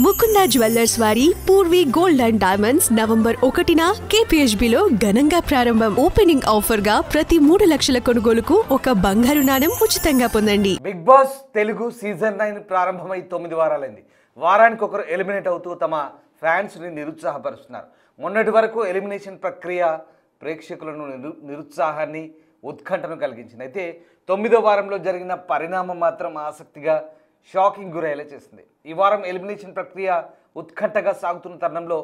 Mukunda jewellers వారి Purvi gold and diamonds November 1న KPHBలో ఘనంగా ప్రారంభం. ఓపెనింగ్ ఆఫర్ గా ప్రతి 3 లక్షల కొనుగోలుకు ఒక బంగారు నాణెం ఉచితంగా పొందండి. బిగ్ బాస్ తెలుగు సీజన్ 9 ప్రారంభమై 9 వారాలైంది. వారానికి ఒకరు ఎలిమినేట్ అవుతూ తమ ఫ్యాన్స్ ని నిరుత్సాహపరుస్తున్నారు. మొన్నటి వరకు ఎలిమినేషన్ ప్రక్రియ ప్రేక్షకులను నిరుత్సాహాన్ని ఉత్కంఠను కలిగించింది. అయితే 9వ వారంలో జరిగిన పరిణామం మాత్రం ఆసక్తిగా షాకింగ్ గురయ్యేలా చేసింది. ఈ వారం ఎలిమినేషన్ ప్రక్రియ ఉత్కంఠగా సాగుతున్న తరుణంలో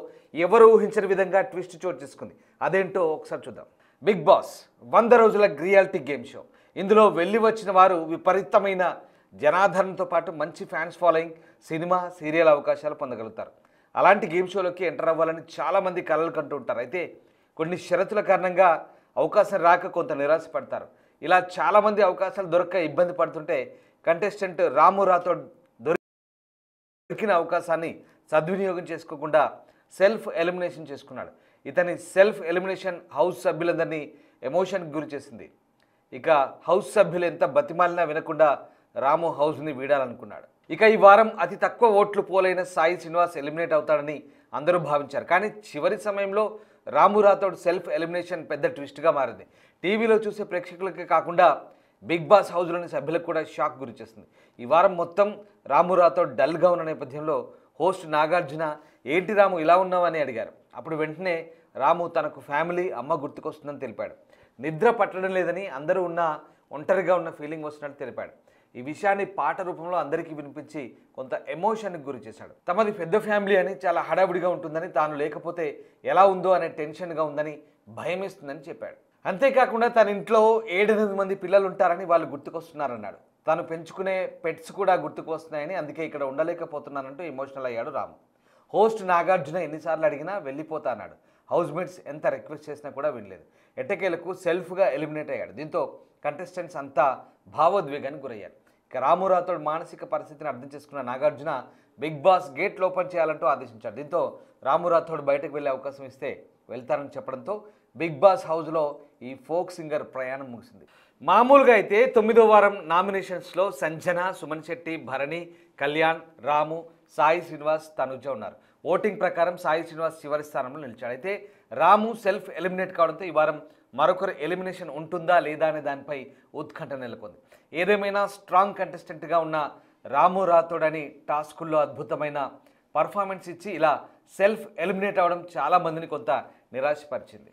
ఎవరు ఊహించని విధంగా ట్విస్ట్ చోటు చేసుకుంది. అదేంటో ఒకసారి చూద్దాం. బిగ్ బాస్ 100 రోజుల రియాలిటీ గేమ్ షో. ఇందులో వెళ్ళి వచ్చిన వారు విపరీతమైన జనాదరణతో పాటు మంచి ఫ్యాన్స్ ఫాలోయింగ్, సినిమా, సీరియల్ అవకాశాలు పొందగలుగుతారు. అలాంటి గేమ్ షోలోకి ఎంటర్ అవ్వాలని చాలామంది కలలు కంటూ ఉంటారు. అయితే కొన్ని షరతుల కారణంగా అవకాశం రాక కొంత నిరాశపడతారు. ఇలా చాలామంది అవకాశాలు దొరక్క ఇబ్బంది పడుతుంటే కంటెస్టెంట్ రాము రాథోడ్ దొరికిన అవకాశాన్ని సద్వినియోగం చేసుకోకుండా సెల్ఫ్ ఎలిమినేషన్ చేసుకున్నాడు. ఇతని సెల్ఫ్ ఎలిమినేషన్ హౌస్ సభ్యులందరినీ ఎమోషన్కి గురి చేసింది. ఇక హౌస్ సభ్యులు ఎంత బతిమాలినా వినకుండా రాము హౌస్ని వీడాలనుకున్నాడు. ఇక ఈ వారం అతి తక్కువ ఓట్లు పోలైన సాయి శ్రీనివాస్ ఎలిమినేట్ అవుతాడని అందరూ భావించారు. కానీ చివరి సమయంలో రాము రాథోడ్ సెల్ఫ్ ఎలిమినేషన్ పెద్ద ట్విస్ట్గా మారింది. టీవీలో చూసే ప్రేక్షకులకే కాకుండా బిగ్ బాస్ హౌస్లోని సభ్యులకు కూడా షాక్ గురి చేస్తుంది. ఈ వారం మొత్తం రాము రాథోడ్ డల్గా ఉన్న నేపథ్యంలో హోస్ట్ నాగార్జున ఏంటి రాము ఇలా ఉన్నావు అని అడిగారు. అప్పుడు వెంటనే రాము తనకు ఫ్యామిలీ, అమ్మ గుర్తుకొస్తుందని తెలిపాడు. నిద్ర పట్టడం లేదని, అందరూ ఒంటరిగా ఉన్న ఫీలింగ్ వస్తున్నట్టు తెలిపాడు. ఈ విషయాన్ని పాట రూపంలో అందరికీ వినిపించి కొంత ఎమోషన్కి గురి చేశాడు. తమది పెద్ద ఫ్యామిలీ అని, చాలా హడావుడిగా ఉంటుందని, తాను లేకపోతే ఎలా ఉందో అనే టెన్షన్గా ఉందని, భయమేస్తుందని చెప్పాడు. అంతేకాకుండా తన ఇంట్లో 7-8 మంది పిల్లలు ఉంటారని, వాళ్ళు గుర్తుకొస్తున్నారన్నాడు. తాను పెంచుకునే పెట్స్ కూడా గుర్తుకు వస్తున్నాయని, అందుకే ఇక్కడ ఉండలేకపోతున్నానంటూ ఎమోషనల్ అయ్యాడు రాము. హోస్ట్ నాగార్జున ఎన్నిసార్లు అడిగినా వెళ్ళిపోతా అన్నాడు. హౌస్మేట్స్ ఎంత రిక్వెస్ట్ చేసినా కూడా వినలేదు. ఎట్టకేలకు సెల్ఫ్గా ఎలిమినేట్ అయ్యాడు. దీంతో కంటెస్టెంట్స్ అంతా భావోద్వేగానికి గురయ్యారు. ఇక రాము రాథోడ్ మానసిక పరిస్థితిని అర్థం చేసుకున్న నాగార్జున బిగ్ బాస్ గేట్లు ఓపెన్ చేయాలంటూ ఆదేశించాడు. దీంతో రాము రాథోడ్ బయటకు వెళ్ళే అవకాశం ఇస్తే వెళ్తారని చెప్పడంతో బిగ్ బాస్ హౌస్లో ఈ ఫోక్ సింగర్ ప్రయాణం ముగిసింది. మామూలుగా అయితే 9వ వారం నామినేషన్స్లో సంజన, సుమన్ శెట్టి, భరణి, కళ్యాణ్, రాము, సాయి శ్రీనివాస్, తనుజ ఉన్నారు. ఓటింగ్ ప్రకారం సాయి శ్రీనివాస్ చివరి స్థానంలో నిలిచాడు. అయితే రాము సెల్ఫ్ ఎలిమినేట్ కావడంతో ఈ వారం మరొకరు ఎలిమినేషన్ ఉంటుందా లేదా అనే దానిపై ఉత్కంఠ నెలకొంది. ఏదేమైనా స్ట్రాంగ్ కంటెస్టెంట్గా ఉన్న రాము రాథోడ్ అని టాస్కుల్లో అద్భుతమైన పర్ఫార్మెన్స్ ఇచ్చి ఇలా సెల్ఫ్ ఎలిమినేట్ అవ్వడం చాలామందిని కొంత నిరాశపరిచింది.